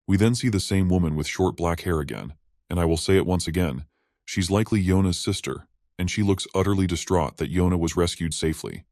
We then see the same woman with short black hair again, and I will say it once again, she's likely Yona's sister, and she looks utterly distraught that Yona was rescued safely.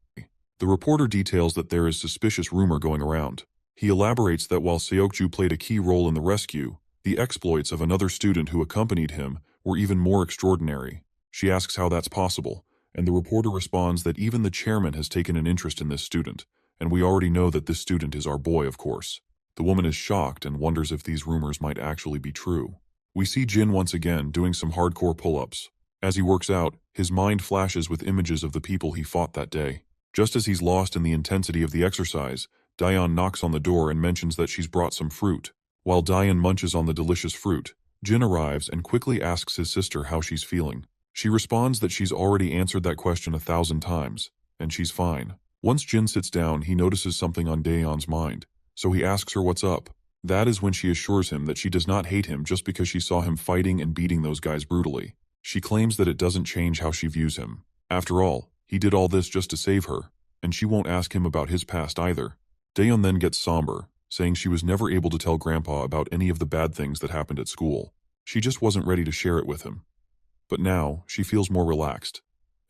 The reporter details that there is suspicious rumor going around. He elaborates that while Seokju played a key role in the rescue, the exploits of another student who accompanied him were even more extraordinary. She asks how that's possible, and the reporter responds that even the chairman has taken an interest in this student, and we already know that this student is our boy, of course. The woman is shocked and wonders if these rumors might actually be true. We see Jin once again doing some hardcore pull-ups. As he works out, his mind flashes with images of the people he fought that day. Just as he's lost in the intensity of the exercise, Dayan knocks on the door and mentions that she's brought some fruit. While Dayan munches on the delicious fruit, Jin arrives and quickly asks his sister how she's feeling. She responds that she's already answered that question 1,000 times, and she's fine. Once Jin sits down, he notices something on Dayan's mind, so he asks her what's up. That is when she assures him that she does not hate him just because she saw him fighting and beating those guys brutally. She claims that it doesn't change how she views him. After all, he did all this just to save her, and she won't ask him about his past either. Dayon then gets somber, saying she was never able to tell Grandpa about any of the bad things that happened at school. She just wasn't ready to share it with him. But now, she feels more relaxed,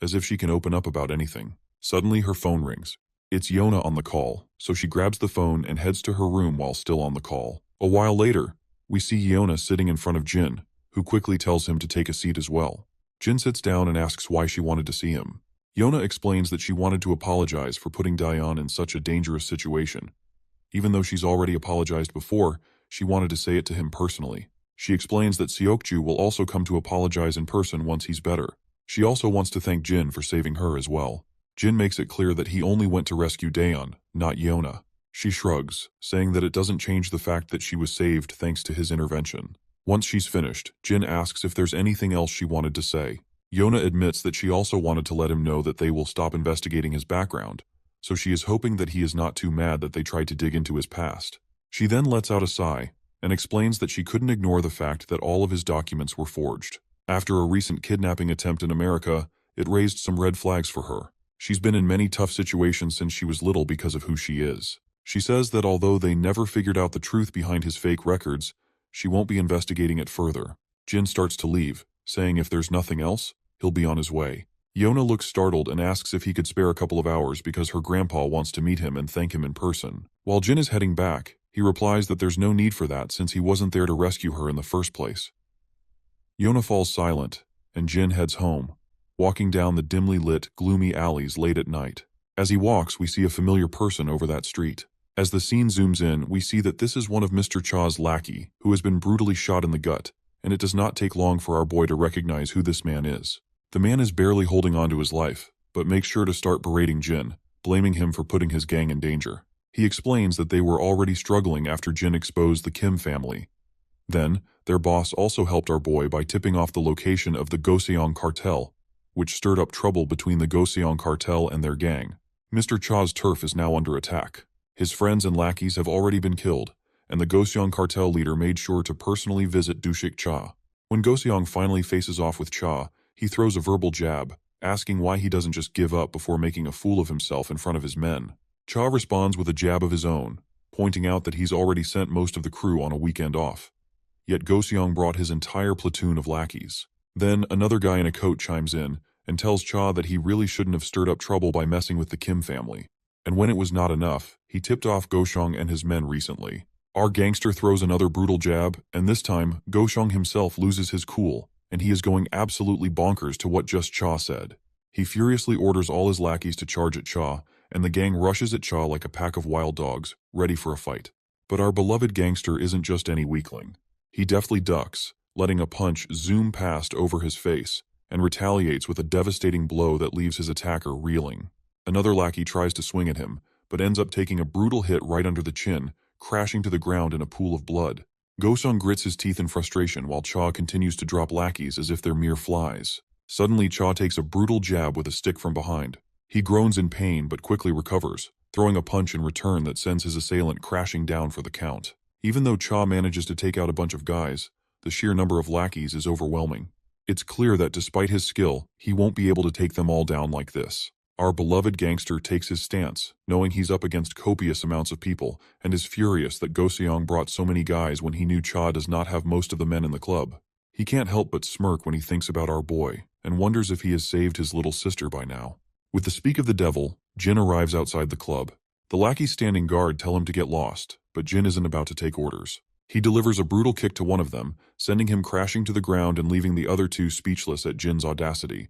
as if she can open up about anything. Suddenly her phone rings. It's Yona on the call, so she grabs the phone and heads to her room while still on the call. A while later, we see Yona sitting in front of Jin, who quickly tells him to take a seat as well. Jin sits down and asks why she wanted to see him. Yona explains that she wanted to apologize for putting Dayan in such a dangerous situation. Even though she's already apologized before, she wanted to say it to him personally. She explains that Seokju will also come to apologize in person once he's better. She also wants to thank Jin for saving her as well. Jin makes it clear that he only went to rescue Dayan, not Yona. She shrugs, saying that it doesn't change the fact that she was saved thanks to his intervention. Once she's finished, Jin asks if there's anything else she wanted to say. Yona admits that she also wanted to let him know that they will stop investigating his background, so she is hoping that he is not too mad that they tried to dig into his past. She then lets out a sigh, and explains that she couldn't ignore the fact that all of his documents were forged. After a recent kidnapping attempt in America, it raised some red flags for her. She's been in many tough situations since she was little because of who she is. She says that although they never figured out the truth behind his fake records, she won't be investigating it further. Jin starts to leave, saying if there's nothing else, he'll be on his way. Yona looks startled and asks if he could spare a couple of hours because her grandpa wants to meet him and thank him in person. While Jin is heading back, he replies that there's no need for that since he wasn't there to rescue her in the first place. Yona falls silent, and Jin heads home, walking down the dimly lit, gloomy alleys late at night. As he walks, we see a familiar person over that street. As the scene zooms in, we see that this is one of Mr. Cha's lackey, who has been brutally shot in the gut, and it does not take long for our boy to recognize who this man is. The man is barely holding on to his life, but makes sure to start berating Jin, blaming him for putting his gang in danger. He explains that they were already struggling after Jin exposed the Kim family. Then, their boss also helped our boy by tipping off the location of the Goseong cartel, which stirred up trouble between the Goseong cartel and their gang. Mr. Cha's turf is now under attack. His friends and lackeys have already been killed, and the Goseong cartel leader made sure to personally visit Dushik Cha. When Goseong finally faces off with Cha, he throws a verbal jab, asking why he doesn't just give up before making a fool of himself in front of his men. Cha responds with a jab of his own, pointing out that he's already sent most of the crew on a weekend off. Yet Goseong brought his entire platoon of lackeys. Then another guy in a coat chimes in and tells Cha that he really shouldn't have stirred up trouble by messing with the Kim family. And when it was not enough, he tipped off Goseong and his men recently. Our gangster throws another brutal jab, and this time, Goseong himself loses his cool, and he is going absolutely bonkers to what just Cha said. He furiously orders all his lackeys to charge at Cha, and the gang rushes at Cha like a pack of wild dogs, ready for a fight. But our beloved gangster isn't just any weakling. He deftly ducks, letting a punch zoom past over his face, and retaliates with a devastating blow that leaves his attacker reeling. Another lackey tries to swing at him, but ends up taking a brutal hit right under the chin, crashing to the ground in a pool of blood. Goseong grits his teeth in frustration while Cha continues to drop lackeys as if they're mere flies. Suddenly, Cha takes a brutal jab with a stick from behind. He groans in pain but quickly recovers, throwing a punch in return that sends his assailant crashing down for the count. Even though Cha manages to take out a bunch of guys, the sheer number of lackeys is overwhelming. It's clear that despite his skill, he won't be able to take them all down like this. Our beloved gangster takes his stance, knowing he's up against copious amounts of people, and is furious that Goseong brought so many guys when he knew Cha does not have most of the men in the club. He can't help but smirk when he thinks about our boy, and wonders if he has saved his little sister by now. With the speak of the devil, Jin arrives outside the club. The lackeys standing guard tell him to get lost, but Jin isn't about to take orders. He delivers a brutal kick to one of them, sending him crashing to the ground and leaving the other two speechless at Jin's audacity.